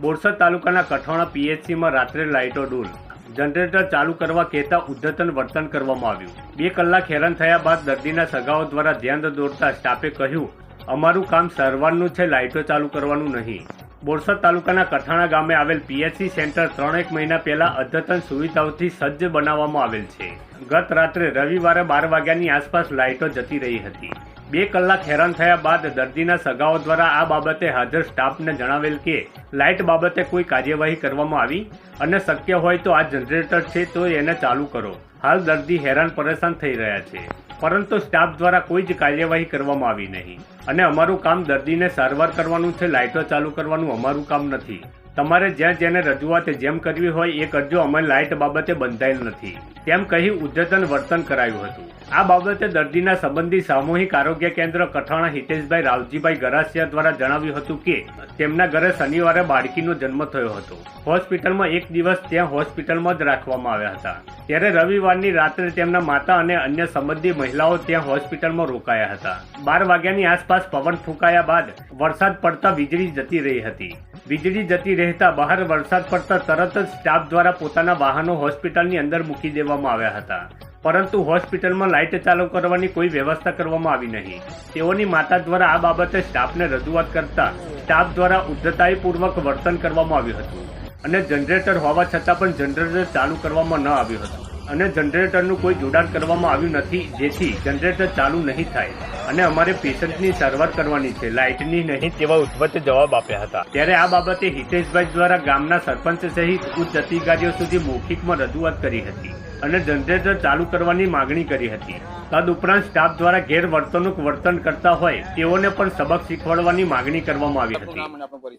બોરસદ તાલુકાના કઠોણા પીએચસીમાં રાત્રે લાઇટો ડૂલ, જનરેટર ચાલુ કરવા કહેતા ઉદ્ધતન વર્તન કરવામાં આવ્યું। 2 કલાક હેરાન થયા બાદ દર્દીના સગાઓ દ્વારા ધ્યાન દોરતા સ્ટાફે કહ્યું, અમારું કામ સારવારનું છે, લાઇટો ચાલુ કરવાનું નહીં। બોરસદ તાલુકાના કઠાણા ગામે આવેલ પીએચસી સેન્ટર 3-1 મહિના પહેલા અદ્યતન સુવિધાઓથી સજ્જ બનાવવામાં આવેલ છે। ગત રાત્રે રવિવારે 12 વાગ્યાની આસપાસ લાઇટો જતી રહી હતી। 2 કલાક હેરાન થયા બાદ દર્દીના સગાઓ દ્વારા આ બાબતે હાજર સ્ટાફને જણાવેલ કે લાઇટ બાબતે કોઈ કાર્યવાહી કરવામાં આવી અને શક્ય હોય તો આ જનરેટર છે તો એને ચાલુ કરો। હાલ દર્દી હેરાન પરેશાન થઈ રહ્યા છે, પરંતુ સ્ટાફ દ્વારા કોઈ જ કાર્યવાહી કરવામાં આવી નહીં અને અમારું કામ દર્દીને સારવાર કરવાનું છે, લાઇટો ચાલુ કરવાનું અમારું કામ નથી। તમારે જ્યાં જેને રજૂઆત જેમ કરવી હોય એ કરજો, અમે લાઇટ બાબતે બંધાયેલ નથી તેમ કહી ઉદ્ધતન વર્તન કરાયું હતું। આ બાબતે દર્દીના સંબંધી સામૂહિક આરોગ્ય કેન્દ્ર કઠાણા હિતેશભાઈ રાવજીભાઈ ગરાસિયા દ્વારા જણાવ્યું હતું કે તેમના ઘરે શનિવારે બાળકીનો જન્મ થયો હતો। હોસ્પિટલમાં 1 દિવસ ત્યાં હોસ્પિટલમાં જ રાખવામાં આવ્યા હતા, ત્યારે રવિવારની રાત્રે તેમના માતા અને અન્ય સંબંધી મહિલાઓ ત્યાં હોસ્પિટલમાં રોકાયા હતા। 12 વાગ્યાની આસપાસ પવન ફૂંકાયા બાદ વરસાદ પડતા વીજળી જતી રહી હતી। વીજળી જતી રહેતા બહાર વરસાદ પડતા તરત જ સ્ટાફ દ્વારા પોતાના વાહનો હોસ્પિટલની અંદર મૂકી દેવામાં આવ્યા હતા, પરંતુ હોસ્પિટલમાં લાઇટ ચાલુ કરવાની કોઈ વ્યવસ્થા કરવામાં આવી નહીં। તેઓની માતા દ્વારા આ બાબતે સ્ટાફને રજૂઆત કરતા સ્ટાફ દ્વારા ઉદ્ધતાઈપૂર્વક વર્તન કરવામાં આવ્યું હતું અને જનરેટર હોવા છતાં પણ જનરેટર ચાલુ કરવામાં ન આવ્યું હતું અને જનરેટરનું કોઈ જોડાણ કરવામાં આવ્યું નથી, જેથી જનરેટર ચાલુ નહીં થાય અને અમારે પેશન્ટની સારવાર કરવાની છે, લાઇટની નહીં તેવા ઉદ્ધત જવાબ આપ્યા હતા। ત્યારે આ બાબતે હિતેશભાઈ દ્વારા ગામના સરપંચ સહિત ઉચ્ચ અધિકારીઓ સુધી મૌખિકમાં રજૂઆત કરી હતી અને જનરેટર ચાલુ કરવાની માગણી કરી હતી। તદુપરાંત સ્ટાફ દ્વારા ગેરવર્તણૂક વર્તન કરતા હોય તેઓને પણ સબક શીખવાડવાની માગણી કરવામાં આવી હતી।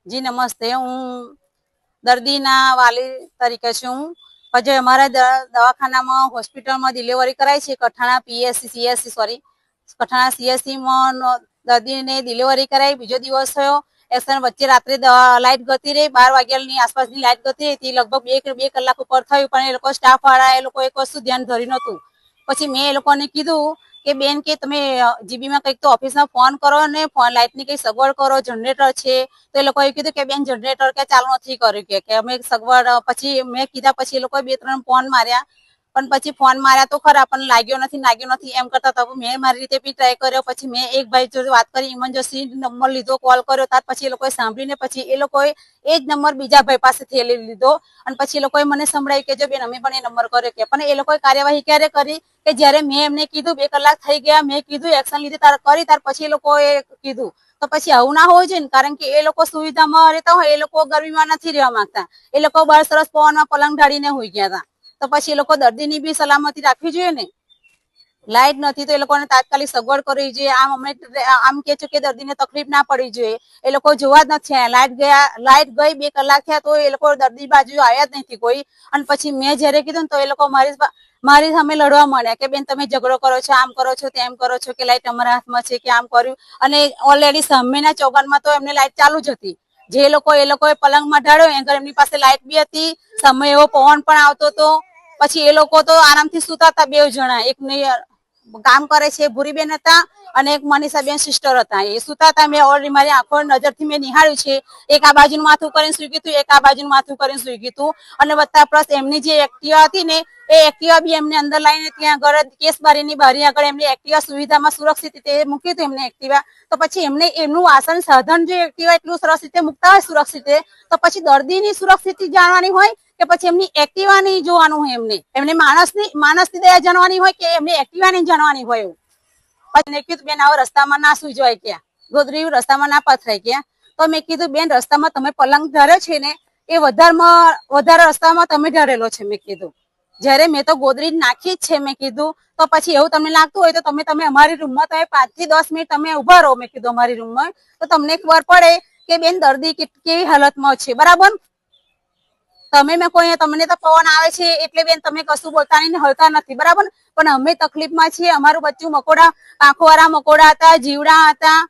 જી નમસ્તે, હું દર્દીના વાલી તરીકે છું। પછી અમારા દવાખાનામાં હોસ્પિટલમાં ડિલિવરી કરાય છે, કઠાણા સીએસસીમાં દર્દીને ડિલિવરી કરાઈ। બીજો દિવસ થયો, એક્શન વચ્ચે રાત્રે લાઇટ ગતી રહી, 12 વાગ્યાની આસપાસની લાઇટ ગતી રહી, લગભગ 2 કલાક ઉપર થયું, પણ એ લોકો સ્ટાફ વાળા એ લોકો એક વસ્તુ ધ્યાન ધરી નતું। પછી મેં એ લોકોને કીધું કે બેન કે તમે જીબીમાં કંઈક તો ઓફિસમાં ફોન કરો ને લાઇટની કંઈક સગવડ કરો, જનરેટર છે। તો એ લોકોએ કીધું કે બેન જનરેટર કે ચાલુ નથી કર્યું કે અમે સગવડ, પછી મેં કીધા પછી એ લોકોએ 2-3 ફોન માર્યા, પણ પછી ફોન માર્યા તો ખરા પણ લાગ્યો નથી એમ કરતા તો મેં મારી રીતે બી ટ્રાય કર્યો। પછી મેં એક ભાઈ જોડે વાત કરી, ઇમરજન્સી નંબર લીધો, કોલ કર્યો, ત્યાર પછી એ લોકોએ સાંભળીને પછી એ લોકોએ એ જ નંબર બીજા ભાઈ પાસેથી લીધો અને પછી એ લોકોએ મને સંભળાયું કે જો બેન અમે પણ એ નંબર કર્યો કે, પણ એ લોકોએ કાર્યવાહી ક્યારે કરી કે જ્યારે મેં એમને કીધું 2 કલાક થઈ ગયા, મેં કીધું એક્શન લીધી તાર કરી, ત્યાર પછી એ લોકોએ કીધું। તો પછી આવું ના હોવું જોઈએ ને, કારણ કે એ લોકો સુવિધામાં રહેતા હોય, એ લોકો ગરમીમાં નથી રહેવા માંગતા, એ લોકો બહાર સરસ પવનમાં પલંગ ઢાળીને હોઈ ગયા હતા। તો પછી એ લોકો દર્દીની બી સલામતી રાખવી જોઈએ ને। લાઇટ નથી તો એ લોકોને તાત્કાલિક સગવડ કરવી જોઈએ। આમ કે છે કે દર્દીને તકલીફ ના પડવી જોઈએ, એ લોકો જોવા જ નથી આવ્યા। લાઇટ ગઈ 2 કલાક થયા તો એ લોકો દર્દી બાજુ આવ્યા જ નથી કોઈ। અને પછી મેં જયારે કીધું ને તો એ લોકો મારી સામે લડવા માંડ્યા કે બેન તમે ઝઘડો કરો છો, આમ કરો છો, તેમ કરો છો, કે લાઇટ અમારા હાથમાં છે કે આમ કર્યું। અને ઓલરેડી સામેના ચોગનમાં તો એમને લાઇટ ચાલુ જ હતી, જે એ લોકોએ પલંગમાં ઢાળ્યો એમની પાસે લાઇટ બી હતી, સમય એવો પવન પણ આવતો હતો। પછી એ લોકો તો આરામથી સુતા હતા, 2 જણા, એક કામ કરે છે ભૂરીબેન હતા અને એક મનીષાબેન સિસ્ટર હતા, એ સુતા હતા। મેં ઓલરેડી મારી આંખો નજરથી મેં નિહાળ્યું છે, એક આ બાજુનું માથું કરીને સુઈ ગયું, એક આ બાજુનું માથું કરીને સુઈ ગયું। અને વત્તા પ્લસ એમની જે એક્ટિવા હતી ને એ એક્ટિવા બી એમને અંદર લાવીને ત્યાં આગળ કેસબારીની બારી આગળ એમની એક્ટિવા સુવિધામાં સુરક્ષિત રીતે મૂકી હતું એમને એક્ટિવા। તો પછી એમને એમનું આસન સાધન જો એક્ટિવા એટલું સરસ રીતે મૂકતા હોય સુરક્ષિત રીતે, તો પછી દર્દીની સુરક્ષિત જાણવાની હોય કે પછી એમની એક્ટિવાની જોવાનું હોય, એમને માણસની દયા જાણવાની હોય કે એમની એક્ટિવાની જાણવાની હોય એવું। પછી મેં કીધું બેન આવો રસ્તામાં ના સુઈ જવાય ક્યાં, ગોદરી રસ્તામાં ના પથરાય ક્યાં। તો મેં કીધું બેન રસ્તામાં તમે પલંગ ઢાળ્યો છે ને એ વધારે રસ્તામાં તમે ઢાળેલો છે। મેં કીધું જયારે મેં તો ગોદરી નાખી જ છે, મેં કીધું તો પછી એવું તમને લાગતું હોય તો તમે અમારી રૂમમાં તમે 5 થી 10 મિનિટ તમે ઉભા રહો, મેં કીધું અમારી રૂમમાં, તો તમને ખબર પડે કે બેન દર્દી કેવી હાલતમાં છે, બરાબર। તમને તો પવન આવે છે એટલે બેન તમે કશું બોલતા નહીં, હલતા નથી, બરાબર, પણ અમે તકલીફમાં છીએ। અમારું બચ્ચું મકોડા, આંખોવાળા મકોડા હતા, જીવડા હતા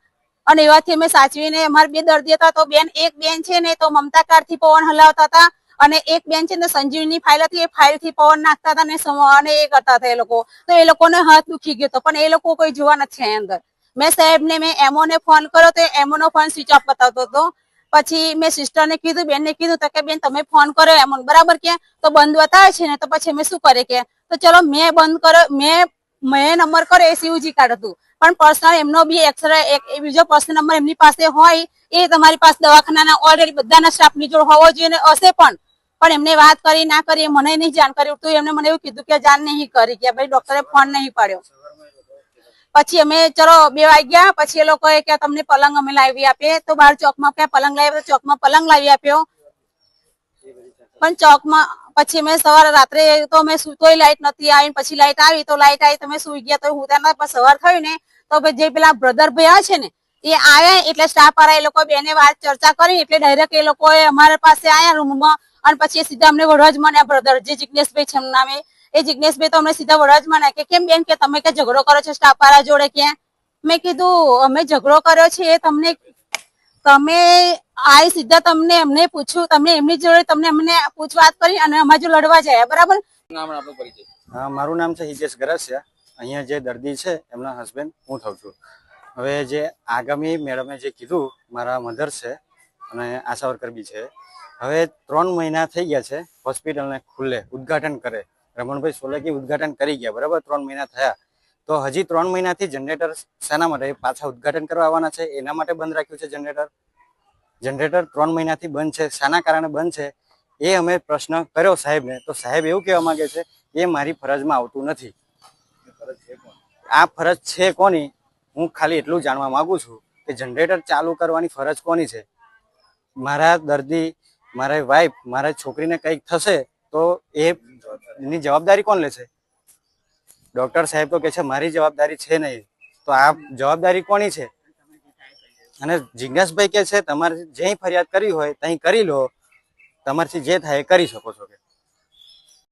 અને એવાથી અમે સાચવીને, અમારા 2 દર્દી હતા તો બેન એક બેન છે ને તો મમતા કાર્ડથી પવન હલાવતા હતા અને એક બેન છે ને સંજીવની ફાઇલ હતી, એ ફાઇલથી પવન નાખતા હતા અને એ કરતા હતા એ લોકો। તો એ લોકોને હાથ દુખી ગયો હતો, પણ એ લોકો કોઈ જોવા નથી અંદર। મેં સાહેબને એમઓને ફોન કર્યો તો એમઓનો ફોન સ્વિચ ઓફ બતાવતો હતો પછી મેં સિસ્ટરને કીધું, બેનને કીધું તો કે બેન તમે ફોન કર્યો એમ બરાબર કે તો બંધ બતાવે છે ને તો પછી અમે શું કરે કે તો ચલો મેં બંધ કર્યો, મેં નંબર કર્યો એ સીયુજી કાર્ડ હતું, પણ પર્સનલ એમનો બી એક્સરે એક બીજો પર્સનલ નંબર એમની પાસે હોય એ તમારી પાસે દવાખાનાના ઓલરેડી બધાના સ્ટાફની જોડે હોવો જોઈએ ને હશે પણ એમને વાત કરી ના કરી એ મને નહીં જાણકારી તો એમને મને એવું કીધું કે જાણ નહીં કરી કે ભાઈ ડોક્ટરે ફોન નહીં પાડ્યો. પછી અમે ચલો 2 વાગ્યા પછી એ લોકોએ કે તમને પલંગ અમે લાવી આપીએ તો બહાર ચોકમાં ક્યાં પલંગ લાવી, ચોકમાં પલંગ લાવી આપ્યો, પણ ચોકમાં પછી મેં સવારે રાત્રે તો અમે તોય લાઈટ નથી આવી, પછી લાઈટ આવી તો લાઈટ આવી તમે સુઈ ગયા તો હું ત્યાં પણ સવાર થયું ને તો જે પેલા બ્રધર ભાઈ આવે છે ને એ આવ્યા એટલે સ્ટાફ વાળા એ લોકો બેને વાત ચર્ચા કરી એટલે ડાયરેક્ટ એ લોકોએ અમારા પાસે આવ્યા રૂમમાં અને પછી સીધા અમને વડવા જ મને બ્રધર જે જિજ્ઞેશભાઈ છે એમનું નામે એ જિજ્ઞેશભાઈ તો અમને સીધા વડવા જ મને કે કેમ બેન કે તમે કે ઝઘડો કરો છો સ્ટાફ વાળા જોડે કે મેં કીધું અમે ઝઘડો કર્યો છે એ તમને તમે આઈ સીધા તમને એમને પૂછ્યું તમને એમની જોડે તમને અમને પૂછવાત કરી અને અમારે જો લડવા જાય બરાબર. મારું નામ છે હિતેશ ગરાસિયા. અહીંયા જે દર્દી છે એમના હસબન્ડ હું થઉં છું. હવે જે આગામી મેડમે જે કીધું મારા મધર છે અને આશા વર્કર બી છે. હવે 3 મહિના થઈ ગયા છે હોસ્પિટલને ખુલ્લે ઉદ્ઘાટન કરે રમણભાઈ સોલંકી ઉદ્ઘાટન કરી ગયા બરાબર 3 મહિના થયા તો હજી 3 મહિનાથી જનરેટર શાના માટે પાછા ઉદ્ઘાટન કરવા આવવાના છે એના માટે બંધ રાખ્યું છે જનરેટર 3 મહિનાથી બંધ છે શાના કારણે બંધ છે એ અમે પ્રશ્ન કર્યો સાહેબને તો સાહેબ એવું કહેવા માંગે છે એ મારી ફરજમાં આવતું નથી. આ ફરજ છે કોની હું ખાલી એટલું જાણવા માંગુ છું કે જનરેટર ચાલુ કરવાની ફરજ કોની છે. મારા દર્દી મારા વાઈફ મારા છોકરીને કંઈક થશે તો એની જવાબદારી કોણ લેશે? ડોક્ટર સાહેબ તો કહે છે મારી જવાબદારી છે નહીં તો આ જવાબદારી કોની છે? અને જિજ્ઞાસભાઈ કે છે તમારે જે ફરિયાદ કરી હોય ત્યાં કરી લો તમારથી જે થાય એ કરી શકો છો કે